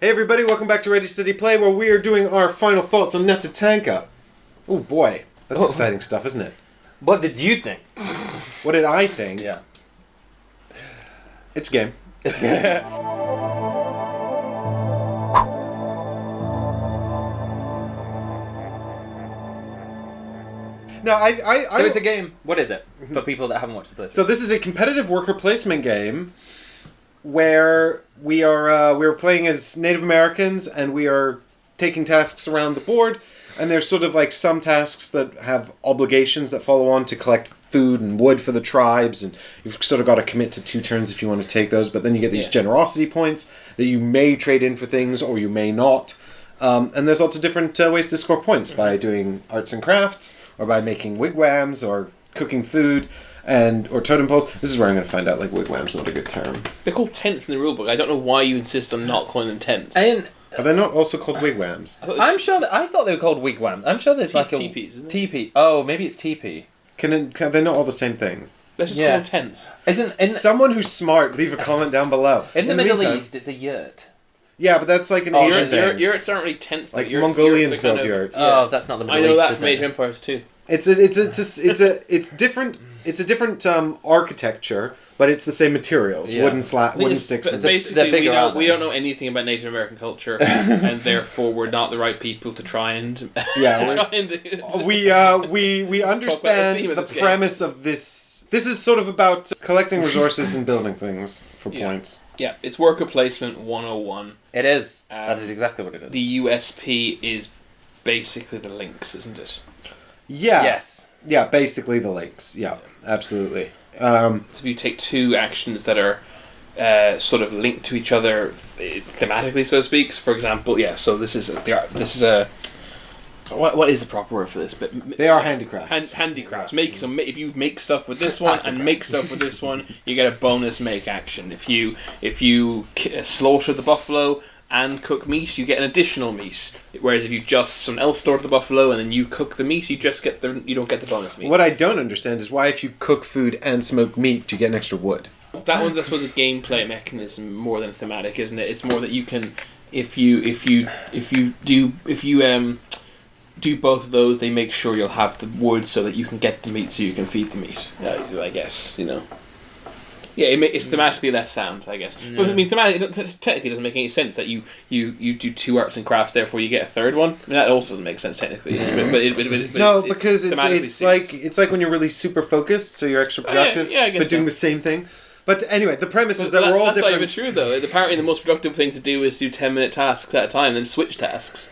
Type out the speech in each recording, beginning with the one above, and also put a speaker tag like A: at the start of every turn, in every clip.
A: Hey everybody, welcome back to Ready Steady Play, where we are doing our final thoughts on Neta-Tanka. Oh boy, that's exciting stuff, isn't it?
B: What did you think?
A: What did I think?
B: Yeah.
A: It's a game.
B: It's good.
A: Now,
B: So it's a game. What is it? For people that haven't watched the play.
A: So this is a competitive worker placement game where we're playing as Native Americans and we are taking tasks around the board, and there's sort of like some tasks that have obligations that follow on to collect food and wood for the tribes, and you've sort of got to commit to 2 turns if you want to take those, but then you get these generosity points that you may trade in for things or you may not. And there's lots of different ways to score points by doing arts and crafts, or by making wigwams, or cooking food, or totem poles. This is where I'm going to find out, like, wigwam's not a good term.
C: They're called tents in the rulebook. I don't know why you insist on not calling them tents.
A: Are they not also called wigwams?
B: I'm sure that I thought they were called wigwams. I'm sure there's like a
C: teepees, isn't it?
B: teepee. Oh, maybe it's teepee.
A: Are they not all the same thing?
C: Let's just call them tents.
A: Someone who's smart, leave a comment down below.
B: In the Middle East, it's a yurt.
A: Yeah, but that's like an Asian thing.
C: Yurts aren't really tents.
A: Like Mongolians build yurts.
B: Oh, that's not the Middle East.
C: I know that from Age of Empires too.
A: It's different. It's a different architecture, but it's the same materials.
B: Yeah.
A: Wooden sticks.
C: Basically, we don't know anything about Native American culture, and therefore we're not the right people to try and
A: we understand the premise of this. This is sort of about collecting resources and building things for points.
C: Yeah, it's worker placement 101.
B: It is. That is exactly what it is.
C: The USP is basically the links, isn't it?
A: Yeah.
B: Yes.
A: Yeah, basically the links. Yeah, absolutely.
C: So if you take 2 actions that are sort of linked to each other thematically, so to speak. For example, so this is a what is the proper word for this? But
A: they are handicrafts.
C: Handicrafts. If you make stuff with this one and make stuff with this one, you get a bonus make action. If you slaughter the buffalo and cook meat, you get an additional meat. Whereas if you someone else slaughter the buffalo and then you cook the meat, you don't get the bonus meat.
A: What I don't understand is why, if you cook food and smoke meat, do you get an extra wood?
C: That one's, I suppose, a gameplay mechanism more than thematic, isn't it? It's more that you can, if you do both of those, they make sure you'll have the wood so that you can get the meat, so you can feed the meat. I guess, Yeah, it's thematically less sound, I guess. Yeah. But I mean, technically, it doesn't make any sense that you do 2 arts and crafts, therefore you get a third one. I mean, that also doesn't make sense technically.
A: Because it's like when you're really super focused, so you're extra productive, but doing the same thing. But anyway, the premise is that we're all different.
C: That's not even true, though. Apparently, the most productive thing to do is do 10-minute tasks at a time, then switch tasks.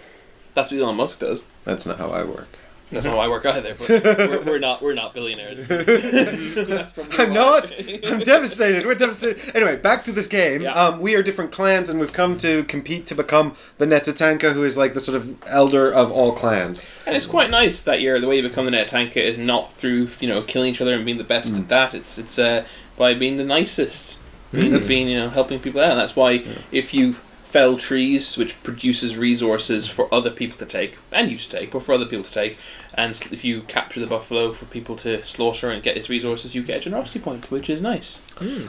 C: That's what Elon Musk does.
A: That's not how I work.
C: That's not how I work either. But we're not billionaires.
A: I'm not. I'm devastated. We're devastated. Anyway, back to this game.
C: Yeah.
A: We are different clans, and we've come to compete to become the Neta-Tanka, who is like the sort of elder of all clans.
C: And it's quite nice that the way you become the Neta-Tanka is not through killing each other and being the best at that. It's by being the nicest, being helping people out. And that's why if you fell trees, which produces resources for other people to take, and you to take, but for other people to take, and if you capture the buffalo for people to slaughter and get its resources, you get a generosity point, which is nice.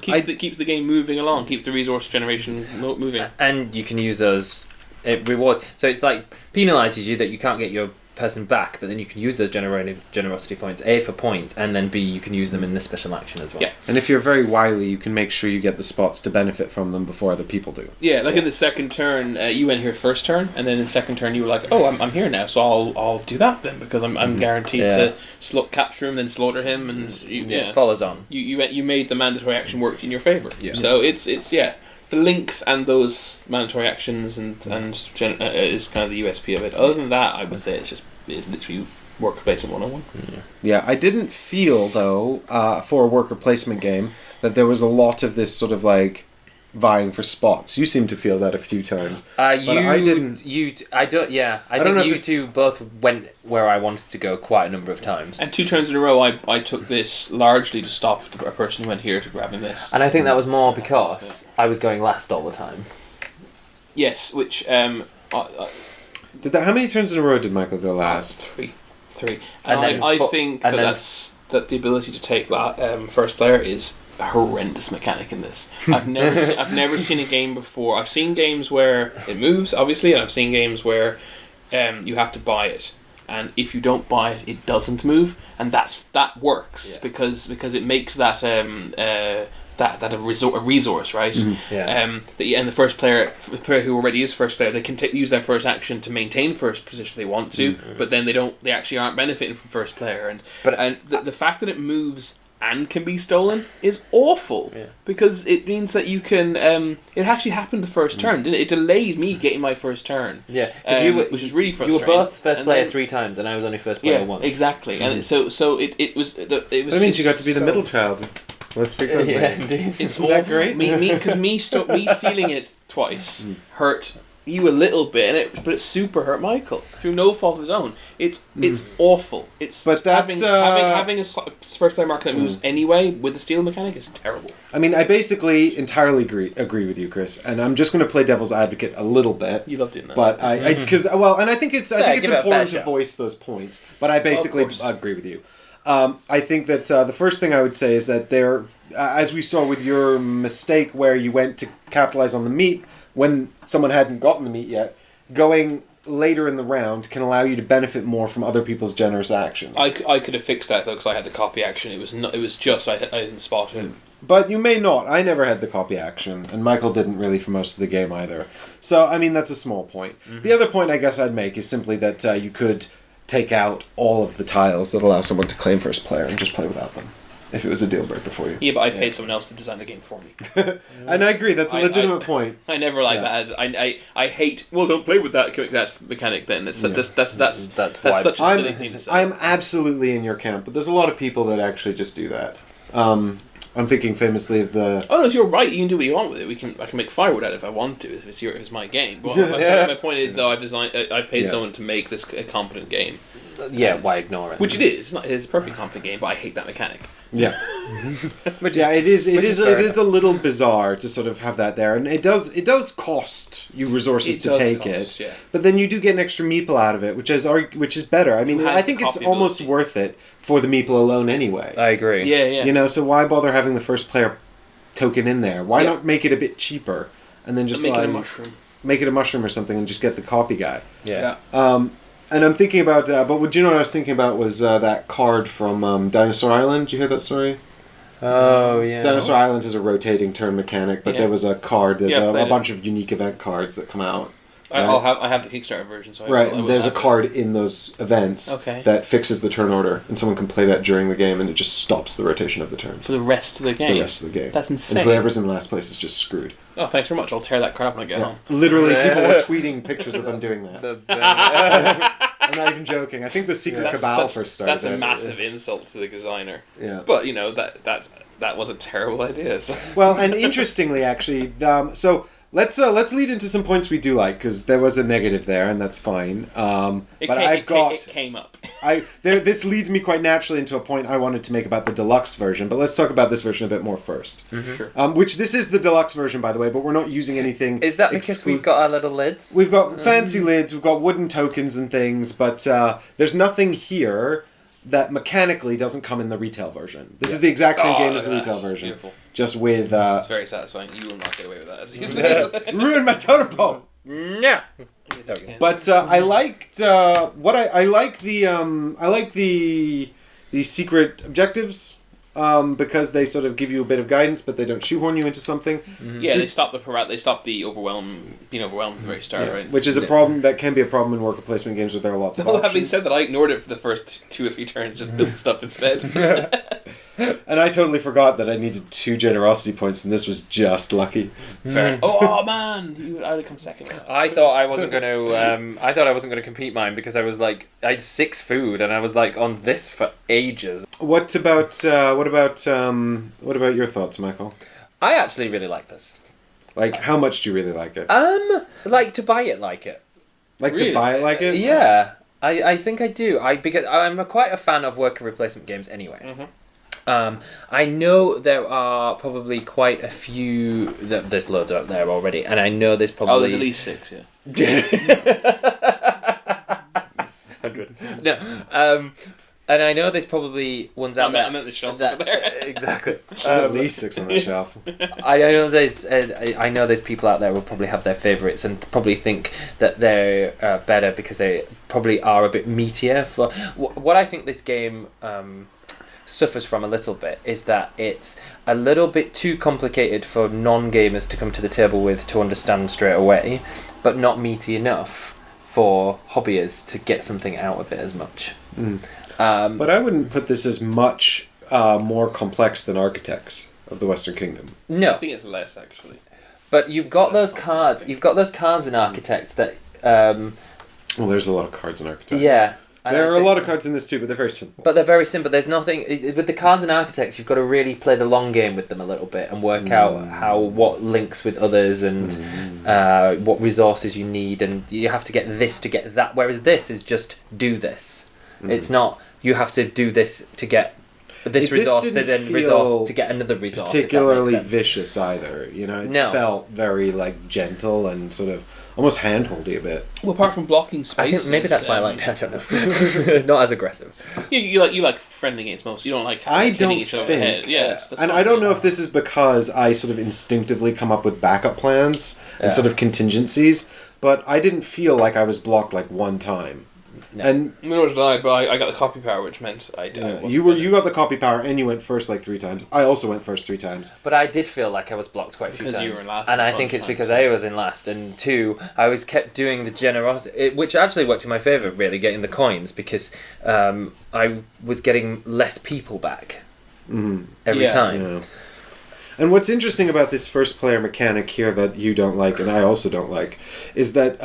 C: Keeps the game moving along, keeps the resource generation moving. And
B: you can use those reward. So it's like penalises you that you can't get your person back, but then you can use those generosity points, A, for points, and then B, you can use them in this special action as well.
C: Yeah.
A: And if you're very wily, you can make sure you get the spots to benefit from them before other people do.
C: Yeah, in the second turn, you went here first turn, and then in the second turn you were like, oh, I'm here now, so I'll do that then, because I'm guaranteed to capture him, then slaughter him, and
B: it follows on.
C: You made the mandatory action work in your favour.
A: Yeah.
C: So it's the links and those mandatory actions and is kind of the USP of it. Other than that, I would say it's literally worker placement 101.
A: Yeah, I didn't feel, though, for a worker placement game, that there was a lot of this sort of like vying for spots. You seem to feel that a few times. But I didn't.
B: I think you two both went where I wanted to go quite a number of times.
C: And 2 turns in a row, I took this largely to stop a person who went here to grabbing this.
B: And I think that was more because I was going last all the time.
C: Yes, which
A: how many turns in a row did Michael go last?
C: 3. And I think that the ability to take first player is a horrendous mechanic in this. I've never seen a game before. I've seen games where it moves, obviously, and I've seen games where you have to buy it. And if you don't buy it, it doesn't move, and that works because it makes that a resource, right?
B: Mm-hmm. Yeah.
C: And the first player who already is first player, they can use their first action to maintain first position if they want to, but then they actually aren't benefiting from first player, and the fact that it moves and can be stolen is awful because it means that you can. It actually happened the first turn, didn't it? It delayed me getting my first turn.
B: Yeah,
C: which is really frustrating.
B: You were both first player 3 times, and I was only first player once.
C: Exactly, and so it was. That
A: means you got to be the middle child. Let's figure out.
B: Yeah, indeed.
C: Isn't
A: that great?
C: Me stealing it twice hurt you a little bit, but it super hurt Michael through no fault of his own. It's awful. But that's having a first player marker that moves anyway with the steal mechanic is terrible.
A: I mean, I basically entirely agree with you, Chris, and I'm just going to play devil's advocate a little bit.
C: You love doing that,
A: but I think it's important to voice those points. But I basically agree with you. I think that the first thing I would say is that as we saw with your mistake where you went to capitalize on the meat when someone hadn't gotten the meat yet, going later in the round can allow you to benefit more from other people's generous actions.
C: I could have fixed that though because I had the copy action. It was just I didn't spot it.
A: But you may not. I never had the copy action, and Michael didn't really for most of the game either. So I mean that's a small point. The other point I guess I'd make is simply that you could take out all of the tiles that allow someone to claim first player and just play without them. If it was a deal breaker for you.
C: Yeah, but I paid someone else to design the game for me.
A: And I agree, that's a legitimate point.
C: I never like that as I hate. Well, don't play with that mechanic. Then that's such a silly thing to say.
A: I'm absolutely in your camp, but there's a lot of people that actually just do that. I'm thinking famously of the.
C: Oh no, you're right. You can do what you want with it. I can make firewood out of it if I want to. If it's my game. But my point is though, I've paid someone to make this a competent game.
B: Yeah, why ignore it?
C: Which it is. It's a perfectly competent game, but I hate that mechanic.
A: Yeah. It is a little bizarre to sort of have that there, and it does cost you resources to take it. Yeah. But then you do get an extra meeple out of it, which is better. I mean, I think it's almost worth it for the meeple alone anyway.
B: I agree.
C: Yeah.
A: So why bother having the first player token in there? Why not make it a bit cheaper and then just
C: make it a mushroom?
A: Make it a mushroom or something and just get the copy guy.
C: Yeah.
A: And I'm thinking about, but do you know what I was thinking about was that card from Dinosaur Island. Did you hear that story?
B: Oh, yeah.
A: Dinosaur Island is a rotating turn mechanic, but there was a card, there's a bunch of unique event cards that come out.
C: I have the Kickstarter version. So
A: there's a card in those events that fixes the turn order, and someone can play that during the game, and it just stops the rotation of the turns.
C: For the rest of the game?
A: For the rest of the game.
C: That's insane.
A: And whoever's in last place is just screwed.
C: Oh, thanks very much. I'll tear that card up when I get home.
A: Literally, people were tweeting pictures of them doing that. I'm not even joking. I think the Secret Cabal first started.
C: That's a massive insult to the designer.
A: Yeah.
C: But, that was a terrible idea. So.
A: Well, and interestingly, actually, so let's lead into some points we do like, because there was a negative there, and that's fine. It
C: came up.
A: This leads me quite naturally into a point I wanted to make about the deluxe version, but let's talk about this version a bit more first.
C: Mm-hmm. Sure.
A: Which this is the deluxe version, by the way, but we're not using anything.
B: Is that because we've got our little lids?
A: We've got fancy lids, we've got wooden tokens and things, but there's nothing here that mechanically doesn't come in the retail version. This is the exact same game as the retail version.
C: Beautiful.
A: Just with...
C: it's very satisfying. You will not get away with that.
A: Ruin my totem pole!
B: Yeah.
A: But I liked I like the secret objectives because they sort of give you a bit of guidance, but they don't shoehorn you into something.
C: Mm-hmm. Yeah, they stop the being overwhelmed at the very start, right?
A: Which is a problem that can be a problem in worker placement games where there are lots of options.
C: Having said that, I ignored it for the first 2 or 3 turns, just built stuff instead.
A: And I totally forgot that I needed 2 generosity points, and this was just lucky.
C: Fair. Oh man, I'd have come second.
B: I thought I wasn't going to compete mine because I had 6 food, and I was on this for ages.
A: What about your thoughts, Michael?
B: I actually really like this.
A: How much do you really like it?
B: To buy it like it.
A: To buy it like it?
B: Yeah, I think I do. Because I'm quite a fan of worker replacement games anyway. Mm-hmm. I know there are probably quite a few. There's loads out there already, and I know there's probably.
C: Oh, there's at least 6, yeah.
B: 100. No, And I know there's probably ones out there.
C: I'm at the shelf
B: that,
C: over there.
B: Exactly.
A: There's at least 6 on that shelf.
B: I know there's people out there who will probably have their favourites and probably think that they're better because they probably are a bit meatier. For what I think this game suffers from a little bit is that it's a little bit too complicated for non-gamers to come to the table with to understand straight away, but not meaty enough for hobbyists to get something out of it as much.
A: But I wouldn't put this as much more complex than Architects of the Western Kingdom.
B: No,
C: I think it's less actually.
B: but you've got those cards. You've got those cards in Architects that.
A: Well, there's a lot of cards in Architects.
B: Yeah.
A: There are a lot of cards in this too, but they're very simple.
B: But they're very simple. There's nothing with the cards and architects. You've got to really play the long game with them a little bit and work out what links with others and what resources you need, and you have to get this to get that. Whereas this is just do this. It's not you have to do this to get this resource, then resource to get another resource.
A: Particularly vicious either. You know, it felt very like gentle and sort of almost handholdy a bit.
C: Well, apart from blocking spaces,
B: I think maybe that's why I like it. I don't know. Not as aggressive.
C: You like friendly games most. You don't like hitting each other in the head. Yes,
A: and I don't know if this is because I sort of instinctively come up with backup plans and sort of contingencies, but I didn't feel like I was blocked like one time.
B: No.
A: And
C: nor did I, but I got the copy power, which meant I did.
A: You got the copy power, and you went first like 3 times. I also went first 3 times.
B: But I did feel like I was blocked quite a few times.
C: Because you were in last.
B: And I think it's because A, was in last, and 2, I was kept doing the generosity, which actually worked in my favour, really, getting the coins, because I was getting less people back every time.
A: Yeah. And what's interesting about this first player mechanic here that you don't like, and I also don't like, is that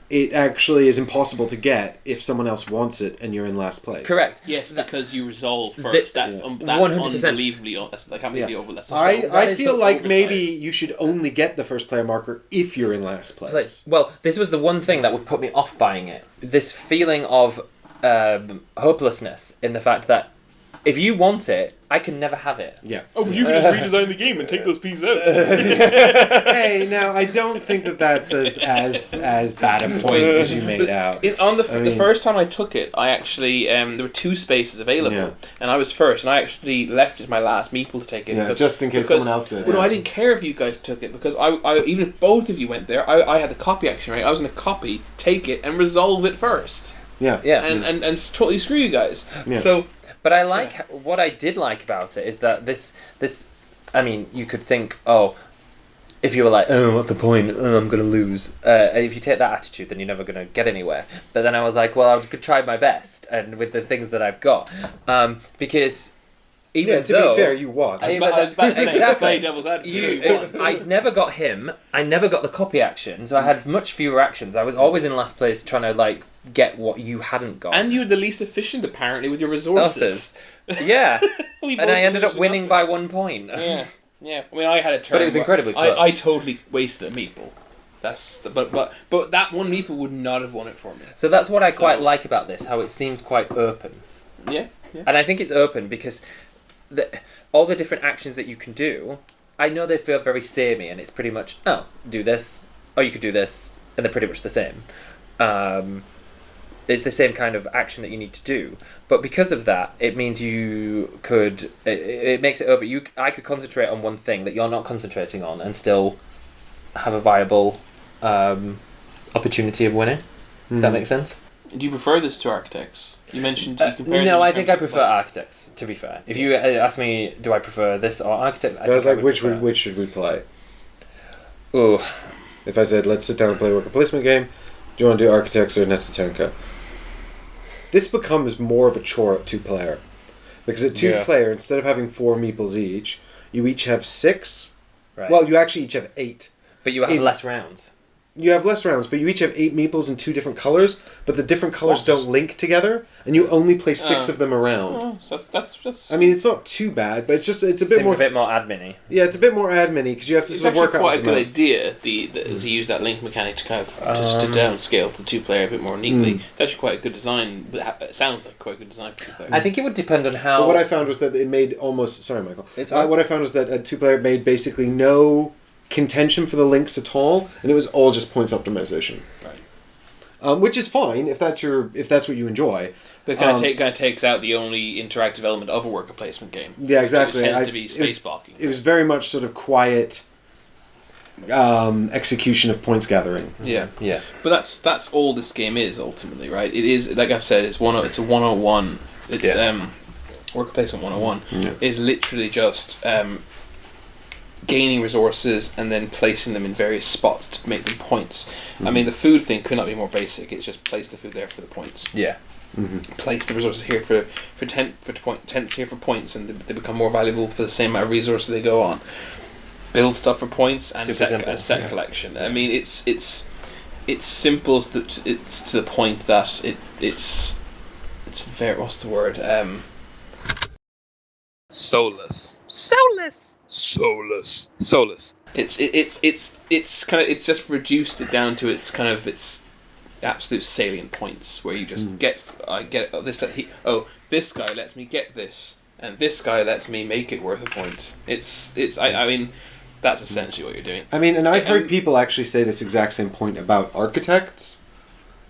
A: it actually is impossible to get if someone else wants it and you're in last place.
B: Correct.
C: Yes, because you resolve first. That's
B: 100%.
C: unbelievably. I can't believe over. That's
A: I feel like maybe you should only get the first player marker if you're in last place.
B: Well, this was the one thing that would put me off buying it. This feeling of hopelessness in the fact that if you want it, I can never have it.
A: Yeah.
C: Oh, but you can just redesign the game and take those pieces out.
A: Hey, now I don't think that's as bad a point as you made out.
C: The first time I took it, I actually there were 2 spaces available, and I was first, and I actually left it my last meeple to take it.
A: Just in case someone else did.
C: Well, no, I didn't care if you guys took it because I even if both of you went there, I had the copy action right. I was going to copy, take it, and resolve it first.
A: Yeah.
C: And totally screw you guys.
A: Yeah.
C: So.
B: But I like what I did like about it is that this. I mean, you could think, if you were like, what's the point? I'm going to lose. If you take that attitude, then you're never going to get anywhere. But then I was like, well, I could try my best, and with the things that I've got, because. Even
A: to be fair, you won.
C: I was about to say, play devil's advocate, you won.
B: I never got him. I never got the copy action, so I had much fewer actions. I was always in last place trying to get what you hadn't got.
C: And you were the least efficient, apparently, with your resources.
B: Yeah. And I ended up winning by 1 point.
C: Yeah. I mean, I had a turn.
B: But it was incredibly close.
C: I totally wasted a meeple. But that one meeple would not have won it for me.
B: So that's what I quite like about this, how it seems quite open.
C: Yeah.
B: And I think it's open because all the different actions that you can do, I know they feel very samey, and it's pretty much, do this, or you could do this, and they're pretty much the same. It's the same kind of action that you need to do, but because of that, it means you could. It makes it open. I could concentrate on one thing that you're not concentrating on, and still have a viable opportunity of winning. Does that make sense?
C: Do you prefer this to Architects? You mentioned you compared.
B: No, I think I prefer Architects. To be fair, if you ask me, do I prefer this or Architects?
A: I was like, which should we play?
B: Ooh.
A: If I said, let's sit down and play a worker placement game, do you want to do Architects or Neta-Tanka? This becomes more of a chore at 2-player. Because at 2-player, instead of having 4 meeples each, you each have 6.
B: Right.
A: Well, you actually each have 8.
B: But you have less rounds.
A: You have less rounds, but you each have 8 meeples in 2 different colours, but the different colours don't link together, and you only play 6 of them around.
C: So that's.
A: I mean, it's not too bad, but it's a bit more.
B: Seems a bit more admin-y.
A: Yeah, it's a bit more admin-y because you have to sort of work out.
C: It's quite a good idea. To use that link mechanic to kind of to downscale the 2-player a bit more neatly. It's actually quite a good design. It sounds like quite a good design for 2-player.
B: I think it would depend on how.
A: But what I found was that it made almost. Sorry, Michael. What I found was that a 2-player made basically no contention for the links at all, and it was all just points optimization.
C: Right.
A: which is fine if that's what you enjoy.
C: But it kind of takes out the only interactive element of a worker placement game.
A: Yeah, exactly.
C: Which tends to be space blocking.
A: It was very much sort of quiet execution of points gathering.
C: Yeah. But that's all this game is ultimately, right? It is, like I've said, it's a 101. It's worker placement 101 is literally just gaining resources and then placing them in various spots to make them points. I mean, the food thing could not be more basic. It's just place the food there for the points.
B: Yeah.
C: Place the resources here for tents here for points, and they become more valuable for the same amount of resources they go on. Build stuff for points and set collection. I mean, it's simple. It's to the point that it's very, what's the word?
D: Soulless.
C: It's just reduced it down to its absolute salient points where you just this guy lets me get this, and this guy lets me make it worth a point. I mean, that's essentially what you're doing.
A: I mean, and I've heard people actually say this exact same point about Architects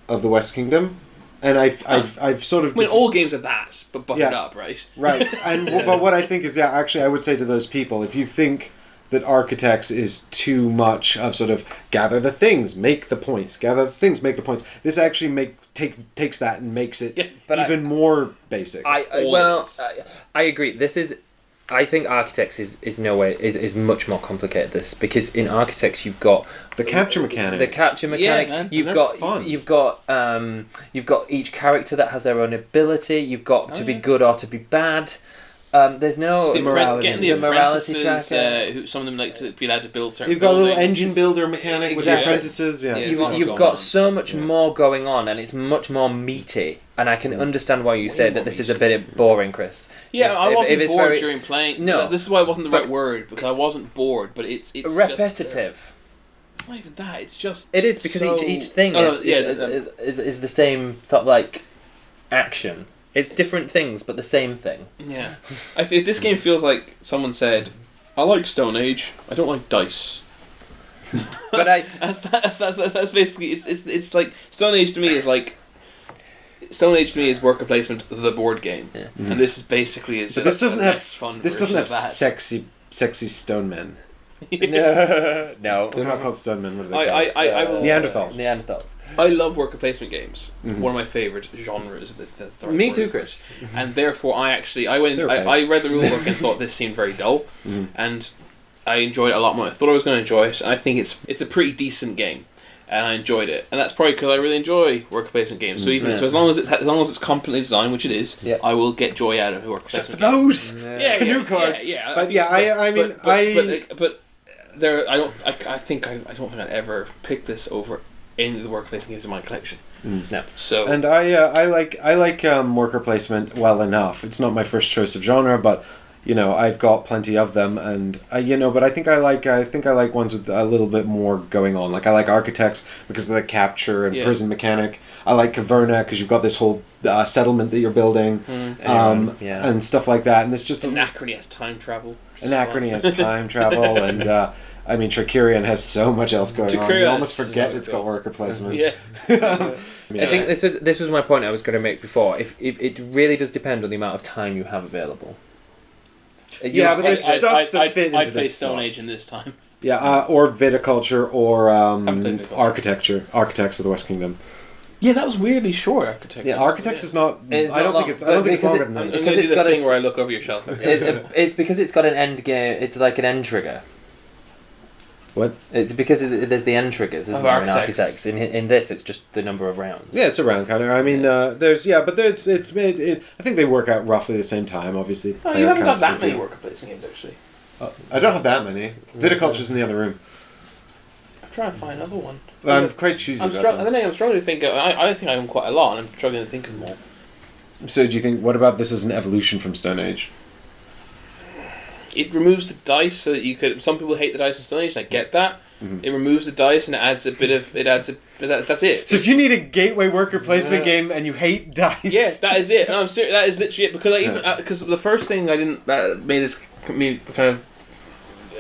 A: of the West Kingdom. And I've sort of...
C: I mean, all games are that, but buttoned up, right?
A: Right. But what I think is, actually, I would say to those people, if you think that Architects is too much of sort of gather the things, make the points, gather the things, make the points, this actually takes that and makes it even more basic.
B: I agree. I think Architects is no way is much more complicated than this, because in Architects you've got
A: the capture mechanic.
C: Yeah,
B: you've got each character that has their own ability. You've got to be good or to be bad. There's no
C: getting the
B: morality
C: tracker. Who some of them like to be allowed to build certain.
A: You've got
C: buildings.
A: a little engine builder mechanic with the apprentices. Yeah,
B: you've got so much more going on, and it's much more meaty. And I can understand why you say that this is a bit boring, Chris.
C: Yeah, I wasn't bored during playing.
B: No,
C: this is why it wasn't the right word, because I wasn't bored. But it's
B: repetitive.
C: It's not even that. It's just
B: it is because each thing is the same sort of like action. It's different things, but the same thing.
C: Yeah. If this game feels like someone said, "I like Stone Age. I don't like dice."
B: But
C: that's basically it's like Stone Age to me is like. Stone Age to me is worker placement, the board game, and this is basically is.
A: But this doesn't have
C: fun.
A: This doesn't have sexy stone men.
B: No,
A: they're not called stone men. What are they called? Neanderthals.
C: I love worker placement games. One of my favorite genres.
B: Me too, Chris.
C: And therefore, I read the rule book and thought this seemed very dull, and I enjoyed it a lot more. I thought I was going to enjoy it, and I think it's a pretty decent game. And I enjoyed it, and that's probably because I really enjoy worker placement games. So as long as it's competently designed, which it is, I will get joy out of a worker placement.
A: Except for those canoe cards.
C: Yeah.
A: But
C: I don't think I'd ever pick this over any of the worker placement games in my collection.
B: No.
C: So
A: and I like worker placement well enough. It's not my first choice of genre, but. I've got plenty of them, and but I think I like ones with a little bit more going on. Like I like Architects because of the capture and prison mechanic. I like Caverna because you've got this whole settlement that you're building, and stuff like that. And this just doesn't.
C: Anachrony has time travel.
A: Anachrony has time travel, and Tricurion has so much else going on. You almost forget it's got worker placement.
C: Yeah.
B: I think this was my point I was going to make before. If it really does depend on the amount of time you have available.
A: But there's stuff that fit into
C: I'd play
A: this
C: Stone Age in this time.
A: Yeah, or viticulture, or Architects of the West Kingdom.
C: Yeah, that was weirdly short. Architecture.
A: Yeah, Architects is not. I don't think it's longer than that.
C: I'm going to do the thing where I look over your shelf.
B: It's because it's got an end game. It's like an end trigger.
A: What?
B: It's because there's the end triggers, isn't there, in Architects. In this, it's just the number of rounds.
A: Yeah, it's a round counter. I mean, it's made. I think they work out roughly the same time. Obviously,
C: you haven't got that many worker placement games actually.
A: I don't have that many. Viticulture's in the other room.
C: I'm trying to find another one.
A: I'm quite choosy.
C: I'm struggling to think. I think I own quite a lot, and I'm struggling to think of more.
A: So, do you think? What about this as an evolution from Stone Age?
C: It removes the dice so that you could. Some people hate the dice in Stone Age, and I get that. It removes the dice and it adds a bit of. That's it.
A: So if you need a gateway worker placement game and you hate dice,
C: yeah, that is it. No, I'm serious. That is literally it. Because the first thing that made me kind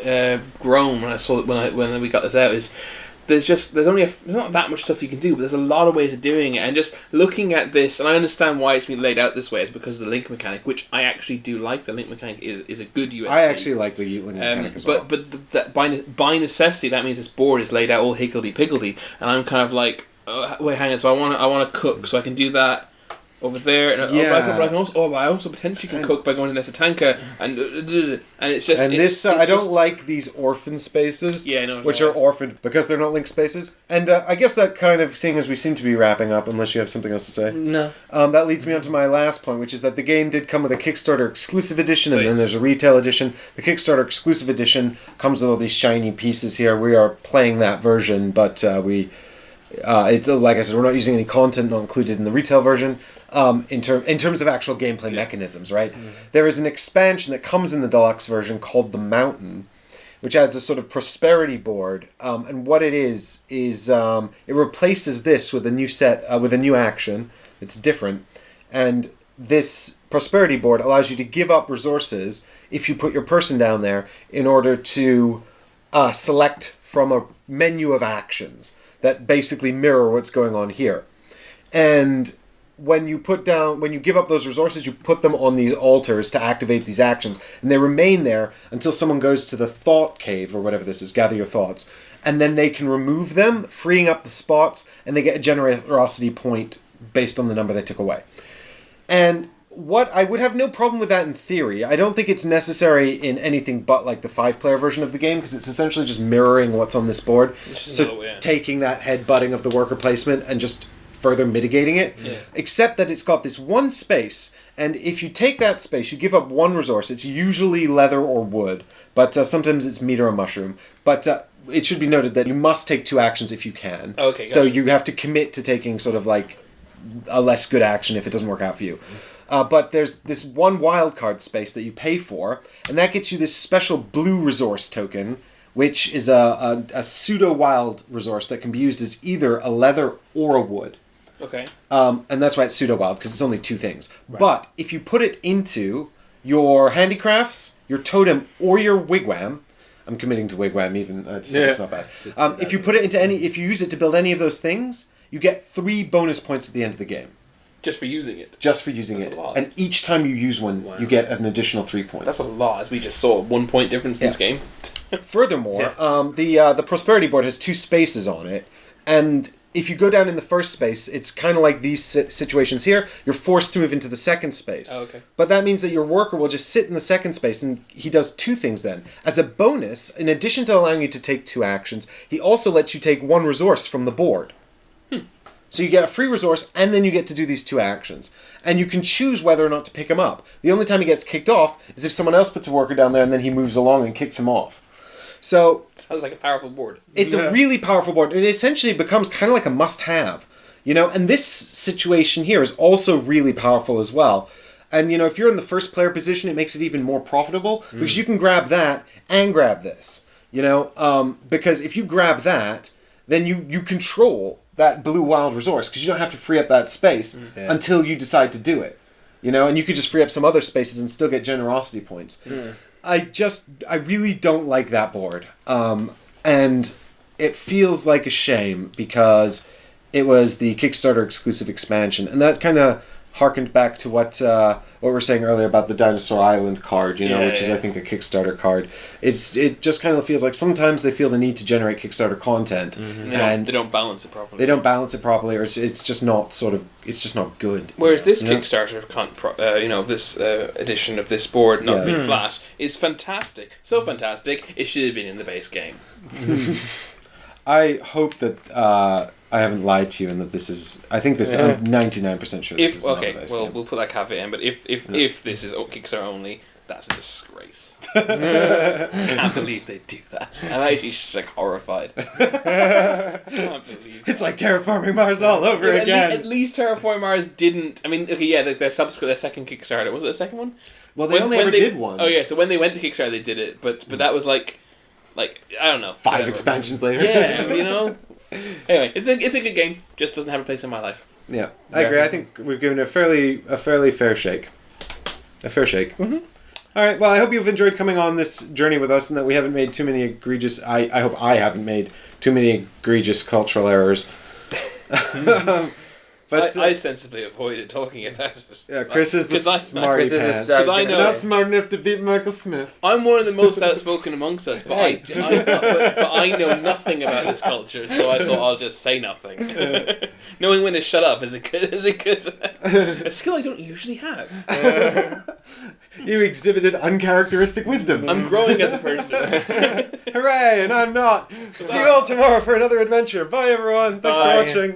C: of groan when I saw that when we got this out is there's not that much stuff you can do, but there's a lot of ways of doing it. And just looking at this, and I understand why it's been laid out this way, is because of the link mechanic, which I actually do like. The link mechanic is a good USP.
A: I actually like the link mechanic as well.
C: But by necessity, that means this board is laid out all higgledy-piggledy, and I'm kind of like, wait, hang on. So I want to cook, so I can do that over there, and I also potentially can cook by going to Neta-Tanka, and it's just
A: I don't like these orphan spaces, which are orphaned because they're not linked spaces. And I guess that kind of, seeing as we seem to be wrapping up, unless you have something else to say,
B: no,
A: that leads me on to my last point, which is that the game did come with a Kickstarter exclusive edition, and then there's a retail edition. The Kickstarter exclusive edition comes with all these shiny pieces here. We are playing that version, but like I said, we're not using any content not included in the retail version. In terms of actual gameplay mechanisms, right? Mm-hmm. There is an expansion that comes in the deluxe version called the Mountain, which adds a sort of prosperity board. And what it is it replaces this with a new set, with a new action that's different. And this prosperity board allows you to give up resources if you put your person down there in order to select from a menu of actions that basically mirror what's going on here. And when you give up those resources, you put them on these altars to activate these actions, and they remain there until someone goes to the thought cave, or whatever this is, gather your thoughts, and then they can remove them, freeing up the spots, and they get a generosity point based on the number they took away. And what I would have no problem with that in theory. I don't think it's necessary in anything but like the 5-player version of the game, because it's essentially just mirroring what's on this board. Taking that headbutting of the worker placement and just further mitigating it, except that it's got this one space, and if you take that space, you give up one resource. It's usually leather or wood, but sometimes it's meat or a mushroom. But it should be noted that you must take 2 actions if you can.
C: Okay, gotcha.
A: So you have to commit to taking sort of like a less good action if it doesn't work out for you. But there's this one wildcard space that you pay for, and that gets you this special blue resource token, which is a pseudo-wild resource that can be used as either a leather or a wood.
C: Okay.
A: And that's why it's pseudo-wild, because it's only 2 things. Right. But if you put it into your handicrafts, your totem, or your wigwam, I'm committing to wigwam even, it's not bad. If you put it into if you use it to build any of those things, you get 3 bonus points at the end of the game.
C: Just for using it?
A: Just for using it. And each time you use one, you get an additional 3 points.
C: That's a lot, as we just saw. 1 point difference in this game.
A: Furthermore, the prosperity board has 2 spaces on it, and if you go down in the first space, it's kind of like these situations here. You're forced to move into the second space.
C: Oh, okay.
A: But that means that your worker will just sit in the second space, and he does 2 things then. As a bonus, in addition to allowing you to take 2 actions, he also lets you take 1 resource from the board. So you get a free resource, and then you get to do these 2 actions. And you can choose whether or not to pick him up. The only time he gets kicked off is if someone else puts a worker down there, and then he moves along and kicks him off. So
C: sounds like a powerful board.
A: It's a really powerful board. It essentially becomes kind of like a must-have, And this situation here is also really powerful as well. And if you're in the first player position, it makes it even more profitable because you can grab that and grab this. Because if you grab that, then you control that blue wild resource because you don't have to free up that space until you decide to do it. And you could just free up some other spaces and still get generosity points. I really don't like that board. And it feels like a shame because it was the Kickstarter exclusive expansion. And that kind of harkened back to what we were saying earlier about the Dinosaur Island card, which is, I think, a Kickstarter card. It just kind of feels like sometimes they feel the need to generate Kickstarter content. And
C: they don't balance it properly.
A: They don't balance it properly, or it's just not good.
C: Whereas this Kickstarter, this edition of this board, not being flat, is fantastic. So fantastic, it should have been in the base game.
A: I hope that I haven't lied to you and that this is... I think this... I'm 99% sure this is not the base game.
C: We'll put that caveat in, but if this is Kickstarter only, that's a disgrace. I can't believe they do that. I'm actually horrified. I can't believe
A: it's like Terraforming Mars all over again.
C: At least Terraforming Mars didn't... I mean, their second Kickstarter. Was it the second one?
A: Well, they only ever did one.
C: Oh, yeah, so when they went to Kickstarter, they did it, but that was like, I don't know.
A: 5 expansions later.
C: Yeah, Anyway, it's a good game. Just doesn't have a place in my life.
A: Yeah, I agree. I think we've given it a fairly fair shake. A fair shake. Mm-hmm. All right. Well, I hope you've enjoyed coming on this journey with us, and that we haven't made too many egregious. I hope I haven't made too many egregious cultural errors. But
C: I sensibly avoided talking about it.
A: yeah, Chris is the smarty pants.
C: Because I know
A: not smart enough to beat Michael Smith.
C: I'm one of the most outspoken amongst us, but I know nothing about this culture, so I thought I'll just say nothing. Knowing when to shut up is a skill I don't usually have.
A: You exhibited uncharacteristic wisdom.
C: I'm growing as a person.
A: Hooray! And I'm not. See you all tomorrow for another adventure. Bye, everyone. Thanks for watching.